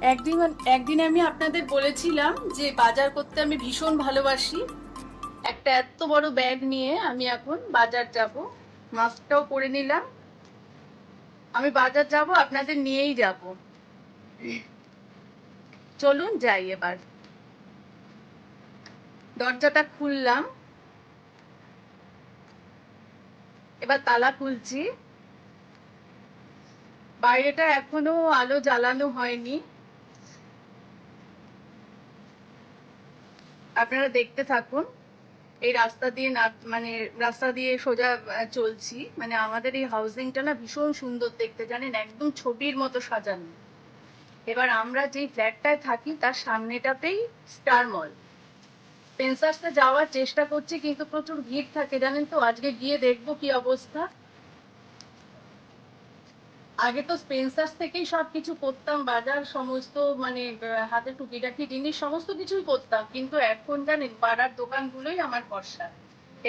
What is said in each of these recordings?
একদিন একদিন আমি আপনাদের বলেছিলাম যে বাজার করতে আমি ভীষণ ভালোবাসি। একটা এত বড় ব্যাগ নিয়ে আমি এখন বাজার যাব। মাস্কটাও পরে নিলাম। আমি বাজার যাব, আপনাদের নিয়েই যাব। চলুন যাই এবার। দরজাটা খুললাম, এবার তালা খুলছি। বাইরেটা এখনো আলো জ্বালানো হয়নি, আপনারা দেখতে থাকুন। এই রাস্তা দিয়ে না, মানে রাস্তা দিয়ে সোজা চলছি। মানে আমাদের এই হাউজিংটা না ভীষণ সুন্দর দেখতে, জানেন, একদম ছবির মতো সাজানো। এবার আমরা যেই ফ্ল্যাটটায় থাকি তার সামনেটাতেই স্টার মল। স্পেন্সার্সে যাওয়ার চেষ্টা করছি, কিন্তু প্রচুর ভিড় থাকে জানেন তো। আজকে গিয়ে দেখবো কি অবস্থা। আগে তো স্পেন্সার্স থেকেই সবকিছু করতাম, বাজার সমস্ত, মানে হাতে টুকিটাকি জিনিস সমস্ত কিছুই করতাম, কিন্তু এখন জানেন পাড়ার দোকানগুলোই আমার ভরসা।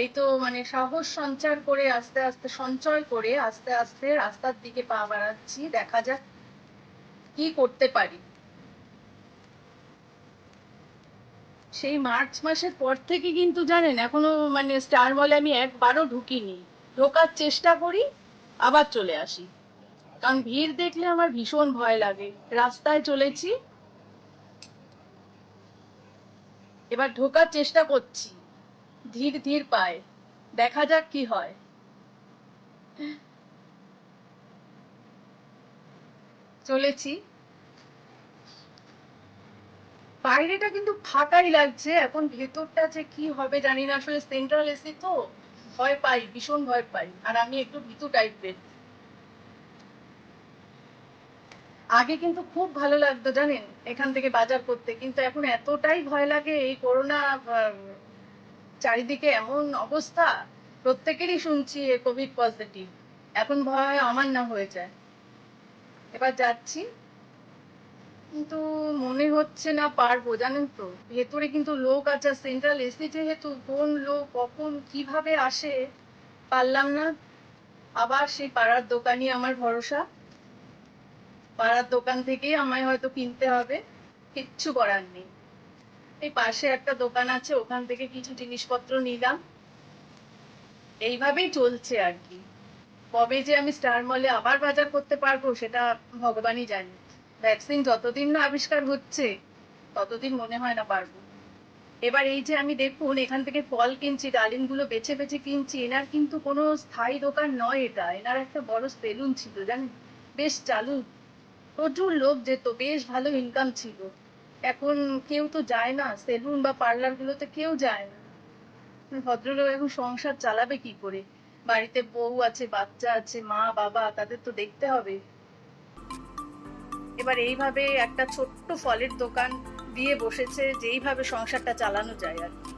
এই তো মানে সাহস সঞ্চার করে আস্তে আস্তে সঞ্চয় করে আস্তে আস্তে রাস্তার দিকে পা বাড়াচ্ছি, দেখা যাক কি করতে পারি। সেই মার্চ মাসের পর থেকে কিন্তু জানেন এখনো মানে স্টার মলে আমি একবারও ঢুকিনি। ঢোকার চেষ্টা করি, আবার চলে আসি, কারণ ভিড় দেখলে আমার ভীষণ ভয় লাগে। রাস্তায় চলেছি, এবার ঢোকার চেষ্টা করছি ধীর ধীর পায়ে, দেখা যাক কি হয়। চলেছি। বাইরেটা কিন্তু ফাঁকাই লাগছে, এখন ভেতরটা যে কি হবে জানি না। আসলে সেন্ট্রাল এসি তো, ভয় পাই, ভীষণ ভয় পাই, আর আমি একটু ভীতু টাইপের। আগে কিন্তু খুব ভালো লাগতো জানেন এখান থেকে বাজার করতে, কিন্তু এখন এতটাই ভয় লাগে। এই করোনা, চারিদিকে এমন অবস্থা, প্রত্যেকেরই শুনছি কোভিড পজিটিভ। এখন ভয় আমার না হয়ে যায়। এবার যাচ্ছি, কিন্তু মনে হচ্ছে না পারবো, জানেন তো। ভেতরে কিন্তু লোক আছে, সেন্ট্রাল এসি যেহেতু, কোন লোক কখন কিভাবে আসে পারলাম না। আবার সেই পাড়ার দোকানই আমার ভরসা, পাড়ার দোকান থেকেই আমায় হয়তো কিনতে হবে, কিচ্ছু করার নেই। এই পাশে একটা দোকান আছে, ওখান থেকে কিছু জিনিসপত্র নিলাম। এইভাবেই চলছে আর কি। কবে যে আমি স্টার মলে আবার বাজার করতে পারবো সেটা ভগবানই জানে। ভ্যাকসিন যতদিন না আবিষ্কার হচ্ছে ততদিন মনে হয় না পারবো। এবার এই যে আমি দেখুন এখান থেকে ফল কিনছি, ডালিম গুলো বেছে বেছে কিনছি। এনার কিন্তু কোনো স্থায়ী দোকান নয় এটা, এনার একটা বড় সেলুন ছিল জানেন, বেশ চালু, প্রচুর লোক যেত, বেশ ভালো ইনকাম ছিল। এখন কেউ তো যায় না সেলুন বা পার্লার গুলোতে, কেউ যায় না। ভদ্রলোক এখন সংসার চালাবে কি করে? বাড়িতে বউ আছে, বাচ্চা আছে, মা বাবা, তাদের তো দেখতে হবে। এবার এইভাবে একটা ছোট্ট ফলের দোকান দিয়ে বসেছে, যেইভাবে সংসারটা চালানো যায় আর কি।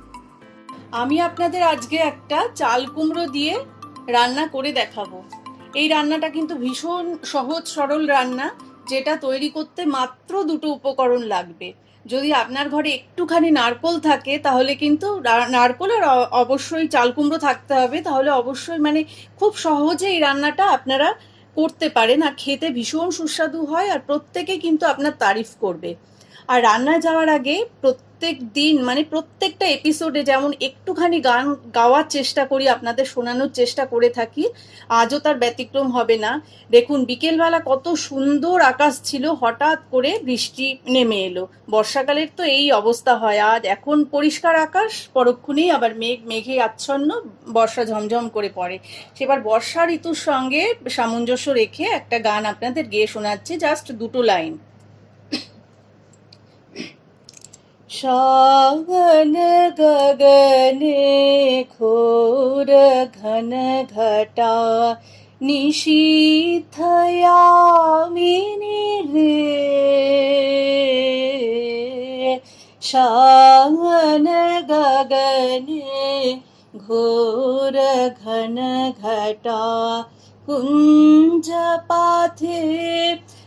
আমি আপনাদের আজকে একটা চাল কুমড়ো দিয়ে রান্না করে দেখাবো। এই রান্নাটা কিন্তু ভীষণ সহজ সরল রান্না, যেটা তৈরি করতে মাত্র দুটো উপকরণ লাগবে। যদি আপনার ঘরে একটুখানি নারকোল থাকে তাহলে কিন্তু নারকোল আর অবশ্যই চাল কুমড়ো থাকতে হবে, তাহলে অবশ্যই মানে খুব সহজে এই রান্নাটা আপনারা করতে পারেন, আর খেতে ভীষণ সুস্বাদু হয়, আর প্রত্যেকে কিন্তু আপনার তারিফ করবে। আর রান্নায় যাওয়ার আগে প্রত্যেক দিন মানে প্রত্যেকটা এপিসোডে যেমন একটুখানি গান গাওয়ার চেষ্টা করি, আপনাদের শোনানোর চেষ্টা করে থাকি, আজও তার ব্যতিক্রম হবে না। দেখুন বিকেলবেলা কত সুন্দর আকাশ ছিল, হঠাৎ করে বৃষ্টি নেমে এলো। বর্ষাকালের তো এই অবস্থা হয়, আজ এখন পরিষ্কার আকাশ, পরক্ষণেই আবার মেঘে আচ্ছন্ন, বর্ষা ঝমঝম করে পড়ে। সেবার বর্ষা ঋতুর সঙ্গে সামঞ্জস্য রেখে একটা গান আপনাদের গেয়ে শোনাচ্ছি, জাস্ট দুটো লাইন। श्रावण गगने घोर घन घटा निशीथ यामिनी रे। श्रावण गगने घोर घन घटा कुंज पाथे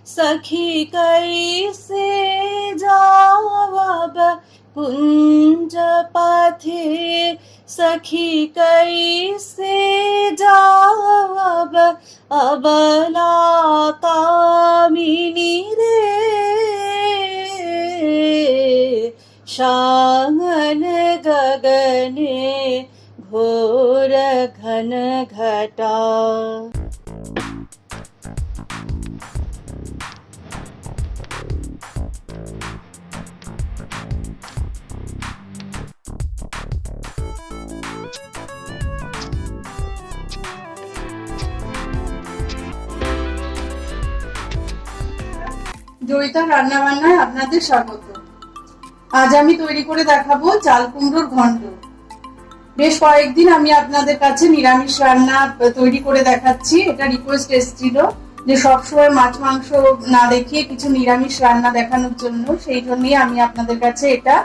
सखी कैसे जावब कुंज पाथे सखी कैसे जावब अबला कामिनी रे। शांगन गगने घोर घन घटा। জয়িতা রান্না বান্নায় আপনাদের স্বাগত। আজ আমি তৈরি করে দেখাবো চাল কুমড়োর ঘন্ট। বেশ কয়েকদিন আমি আপনাদের কাছে নিরামিষ রান্না তৈরি করে দেখাচ্ছি। এটা রিকোয়েস্ট এসেছিল যে সবসময় মাছ মাংস না দেখিয়ে কিছু নিরামিষ রান্না দেখানোর জন্য, সেই জন্যই আমি আপনাদের কাছে এটা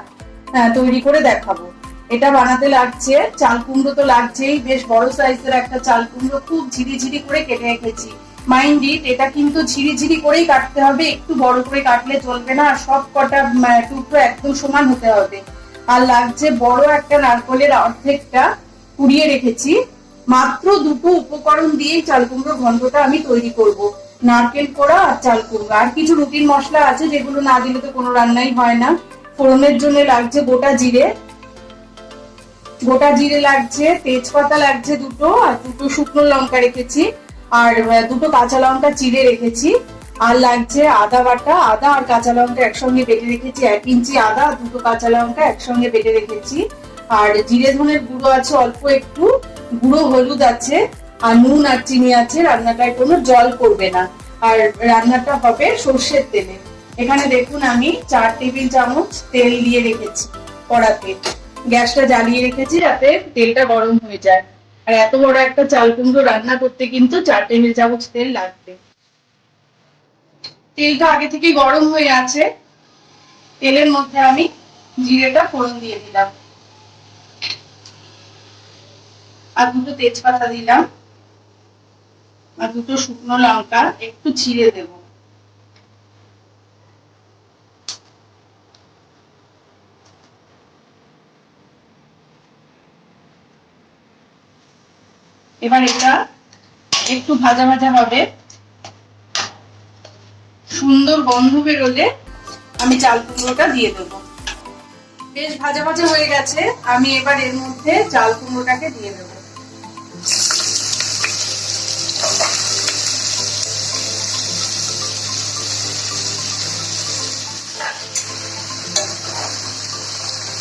তৈরি করে দেখাবো। এটা বানাতে লাগছে চাল কুমড়ো, তো লাগছেই। বেশ বড় সাইজের একটা চাল কুমড়ো খুব ঝিরিঝিরি করে কেটে রেখেছি। মাইন্ড ইট, এটা কিন্তু ঝিরিঝিরি করেই কাটতে হবে, একটু বড় করে কাটলে চলবে না। আর সব কটা টুকরো একদম সমান হতে হবে। আর লাগছে বড় একটা নারকেলের অর্ধেকটা কুড়িয়ে রেখেছি। মাত্র দুটো উপকরণ দিয়েই চাল কুমড়ো ঘন্টটা আমি তৈরি করব, নারকেল কোড়া আর চাল কুমড়ো। আর কিছু রুটিন মশলা আছে যেগুলো না দিলে তো কোনো রান্নাই হয় না। ফোড়নের জন্য লাগছে গোটা জিরে লাগছে, তেজপাতা লাগছে দুটো, আর দুটো শুকনো লঙ্কা রেখেছি, আর দুটো কাঁচা লঙ্কা চিড়ে রেখেছি। আর লাগছে আদা বাটা, আদা আর কাঁচা লঙ্কা একসঙ্গে বেটে রেখেছি, 1 ইঞ্চি আদা, দুটো কাঁচা লঙ্কা একসঙ্গে বেটে রেখেছি। আর জিরে ধনের গুঁড়ো আছে অল্প একটু, গুঁড়ো হলুদ আছে, আর নুন আর চিনি আছে। রান্নাটায় কোনো জল পড়বে না, আর রান্নাটা হবে সর্ষের তেলে। এখানে দেখুন আমি 4 টেবিল চামচ তেল দিয়ে রেখেছি কড়াতে। গ্যাসটা জ্বালিয়ে রেখেছি যাতে তেলটা গরম হয়ে যায়। আর এত বড় একটা চাল কুমড়ো রান্না করতে কিন্তু 4 টেবিল চামচ তেল লাগবে। তেলটা আগে থেকে গরম হয়ে আছে। তেলের মধ্যে আমি জিরেটা ফোড়ন দিয়ে দিলাম, আর দুটো তেজপাতা দিলাম, আর দুটো শুকনো লঙ্কা একটু ছিঁড়ে দেব। এবার এটা একটু ভাজা ভাজা হবে, সুন্দর গন্ধ বেরোলে আমি চাল কুমড়োটা দিয়ে দেবো। বেশ ভাজা ভাজা হয়ে গেছে, আমি এবার এর মধ্যে চাল কুমড়োটাকে দিয়ে দেবো।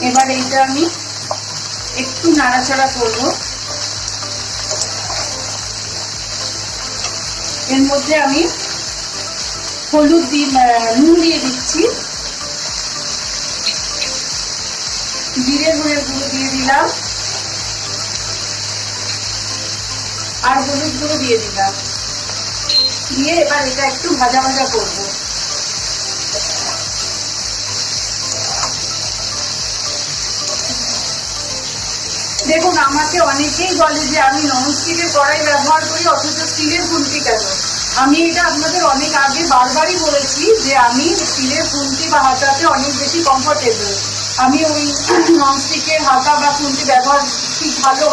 এবার এইটা আমি একটু নাড়াচাড়া করব। এর মধ্যে আমি হলুদ নুন দিয়ে দিচ্ছি, জিরে ধনের গুঁড়ো দিয়ে দিলাম, আর হলুদ গুঁড়ো দিয়ে দিলাম। দিয়ে এবার এটা একটু ভাজা ভাজা করবো। দেখুন, আমাকে অনেকেই বলে যে আমি ননস্টিকের কড়াই ব্যবহার করি অথচ স্টিলের খুন্তি কেন। আমি এটা আপনাদের অনেক আগে বারবারই বলেছি যে আমি স্টিলের খুন্তি বা হাতাতে অনেক বেশি কমফোর্টেবল। আমি ওই ননস্টিকের হাতা বা খুন্তি ব্যবহার ঠিক ভালো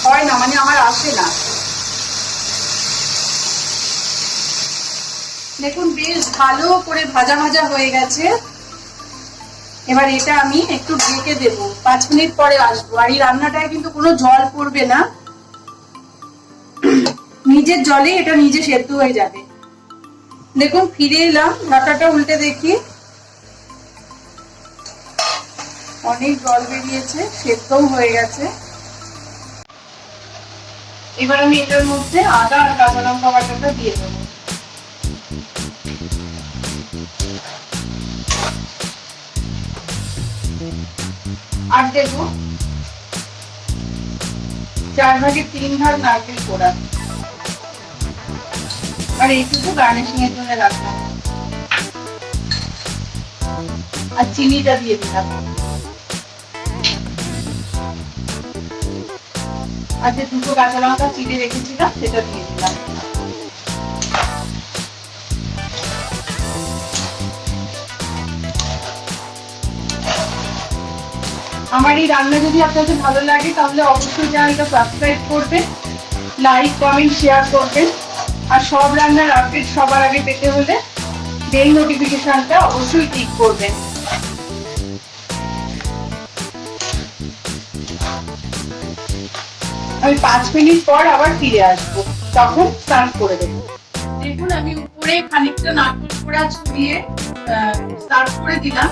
হয় না, মানে আমার আসে না। দেখুন বেশ ভালো করে ভাজা ভাজা হয়ে গেছে। এবার এটা আমি একটু ঢেকে দেব, 5 মিনিট পরে আসবো। আর এই রান্নাটায় কিন্তু কোনো জল পড়বে না, নিজের জলে এটা নিজে সেদ্ধ হয়ে যাবে। দেখুন ফিরে এলাম, ঢাকাটা উল্টে দেখি, অনেক জল বেরিয়েছে, সেদ্ধও হয়ে গেছে। এবার আমি এটার মধ্যে আদা আর কাঁচা লঙ্কা বাটাটা দিয়ে দেবো। আর দেব 4 ভাগের 3 ভাগ নারকেল কোড়া, আর এইটুকু গার্নিশিং এর জন্য রাখলাম। আর চিনিটা দিয়ে দিলাম, আর যে দুটো কাঁচা লঙ্কা চিড়ে রেখেছিলাম সেটা দিয়ে দিলাম। আমার এই রান্না যদি আপনাদের ভালো লাগে তাহলে অবশ্যই চ্যানেলটা সাবস্ক্রাইব করবেন, লাইক কমেন্ট শেয়ার করবেন। আর সব রান্নার আপডেট সবার আগে পেতে হলে বেল নোটিফিকেশনটা অবশ্যই ক্লিক করবেন। আমি 5 মিনিট পর আবার ফিরে আসবো, তখন সার্ভ করে দেবো। দেখুন আমি উপরে খানিকটা নারকেল কোড়া ছড়িয়ে সার্ভ করে দিলাম।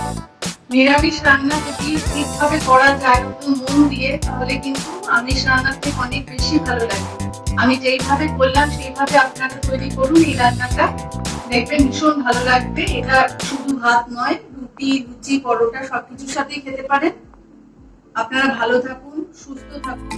নিরামিষ রান্না যদি ঠিকভাবে করা যায় তো মন দিয়ে, তাহলে কিন্তু আমিষ রান্নার থেকে অনেক বেশি ভালো লাগে। আমি যেইভাবে করলাম সেইভাবে আপনারা তৈরি করুন এই রান্নাটা, দেখবেন ভীষণ ভালো লাগবে। এটা শুধু ভাত নয়, রুটি, লুচি, পরোটা সবকিছুর সাথেই খেতে পারেন। আপনারা ভালো থাকুন, সুস্থ থাকুন।